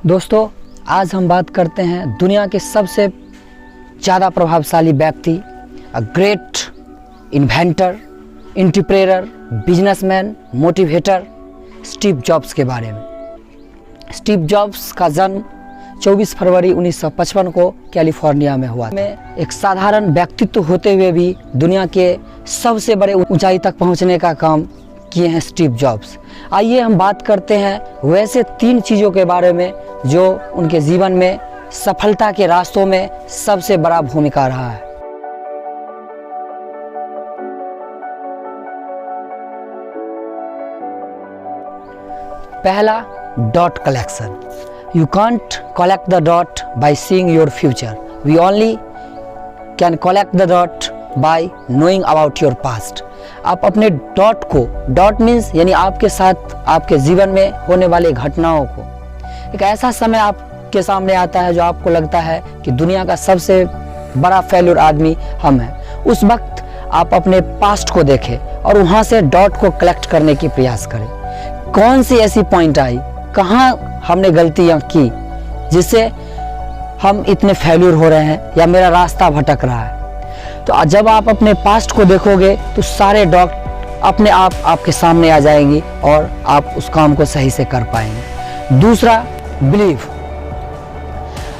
दोस्तों, आज हम बात करते हैं दुनिया के सबसे ज़्यादा प्रभावशाली व्यक्ति, a great inventor, entrepreneur, businessman, motivator Steve jobs के बारे में। स्टीव जॉब्स का जन्म 24 फरवरी 1955 को कैलिफोर्निया में हुआ। में एक साधारण व्यक्तित्व होते हुए भी दुनिया के सबसे बड़े ऊंचाई तक पहुंचने का काम किए हैं स्टीव जॉब्स। आइए हम बात करते हैं वैसे 3 चीज़ों के बारे में जो उनके जीवन में सफलता के रास्तों में सबसे बड़ा भूमिका रहा है। पहला, dot collection. You can't collect the dot by seeing your future, we only can collect the dot by knowing about your past. आप अपने डॉट को, डॉट मीन्स यानी आपके साथ आपके जीवन में होने वाली घटनाओं को, एक ऐसा समय आपके सामने आता है जो आपको लगता है कि दुनिया का सबसे बड़ा फेल्यूर आदमी हम हैं, उस वक्त आप अपने पास्ट को देखें और वहाँ से डॉट को कलेक्ट करने की प्रयास करें। कौन सी ऐसी पॉइंट आई, कहाँ हमने गलतियाँ की जिससे हम इतने फेल्यूर हो रहे हैं या मेरा रास्ता भटक रहा है। तो जब आप अपने पास्ट को देखोगे तो सारे डॉट अपने आप आपके सामने आ जाएंगी और आप उस काम को सही से कर पाएंगे। दूसरा, बिलीव।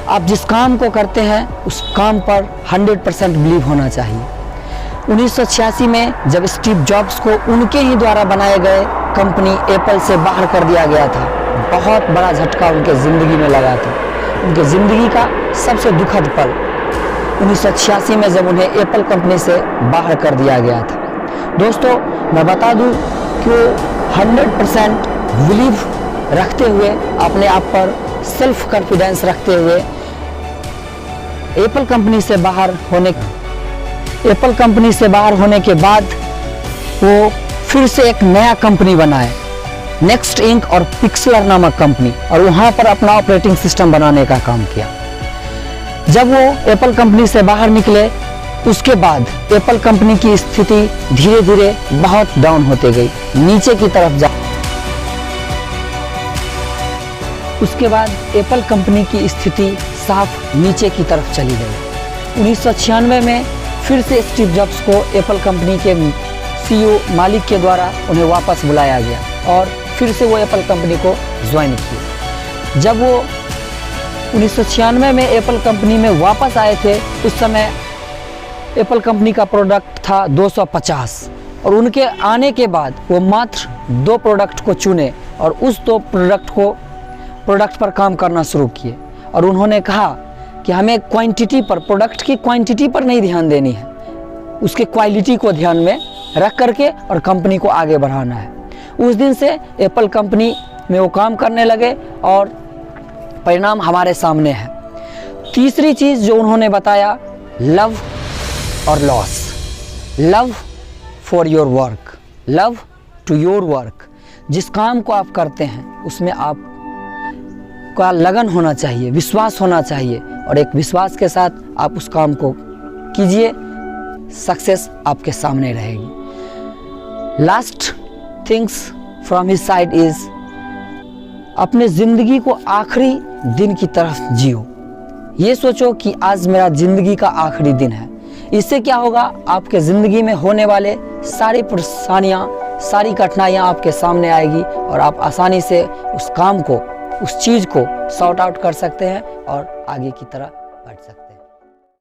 आप जिस काम को करते हैं उस काम पर 100% बिलीव होना चाहिए। 1986 में जब स्टीव जॉब्स को उनके ही द्वारा बनाए गए कंपनी एप्पल से बाहर कर दिया गया था, बहुत बड़ा झटका उनके ज़िंदगी में लगा था। उनके ज़िंदगी का सबसे दुखद पल 1986 में जब उन्हें एप्पल कंपनी से बाहर कर दिया गया था। दोस्तों, मैं बता दूं कि 100% बिलीव रखते हुए, अपने आप पर सेल्फ कॉन्फिडेंस रखते हुए एप्पल कंपनी से बाहर होने के बाद वो फिर से एक नया कंपनी बनाए, नेक्स्ट इंक और पिक्सलर नामक कंपनी, और वहाँ पर अपना ऑपरेटिंग सिस्टम बनाने का काम किया। जब वो एप्पल कंपनी से बाहर निकले उसके बाद एप्पल कंपनी की स्थिति धीरे धीरे बहुत डाउन होते गई, नीचे की तरफ जा। उसके बाद एप्पल कंपनी की स्थिति साफ नीचे की तरफ चली गई। 1996 में फिर से स्टीव जॉब्स को एप्पल कंपनी के सीईओ मालिक के द्वारा उन्हें वापस बुलाया गया और फिर से वो एप्पल कंपनी को ज्वाइन किया। जब वो 1996 में एप्पल कंपनी में वापस आए थे, उस समय एप्पल कंपनी का प्रोडक्ट था 250 और उनके आने के बाद वो मात्र 2 प्रोडक्ट को चुने और उस 2 प्रोडक्ट पर काम करना शुरू किए। और उन्होंने कहा कि हमें क्वांटिटी पर, प्रोडक्ट की क्वांटिटी पर नहीं ध्यान देनी है, उसके क्वालिटी को ध्यान में रख करके और कंपनी को आगे बढ़ाना है। उस दिन से एप्पल कंपनी में वो काम करने लगे और परिणाम हमारे सामने है। तीसरी चीज़ जो उन्होंने बताया, लव और loss. Love for your work, love to your work. जिस काम को आप करते हैं उसमें आप का लगन होना चाहिए, विश्वास होना चाहिए, और एक विश्वास के साथ आप उस काम को कीजिए, सक्सेस आपके सामने रहेगी। Last things from his side is, अपने ज़िंदगी को आखिरी दिन की तरफ जियो। ये सोचो कि आज मेरा ज़िंदगी का आखिरी दिन है। इससे क्या होगा, आपके ज़िंदगी में होने वाले सारी परेशानियाँ, सारी कठिनाइयाँ आपके सामने आएगी और आप आसानी से उस काम को, उस चीज़ को सॉर्ट आउट कर सकते हैं और आगे की तरह बढ़ सकते हैं।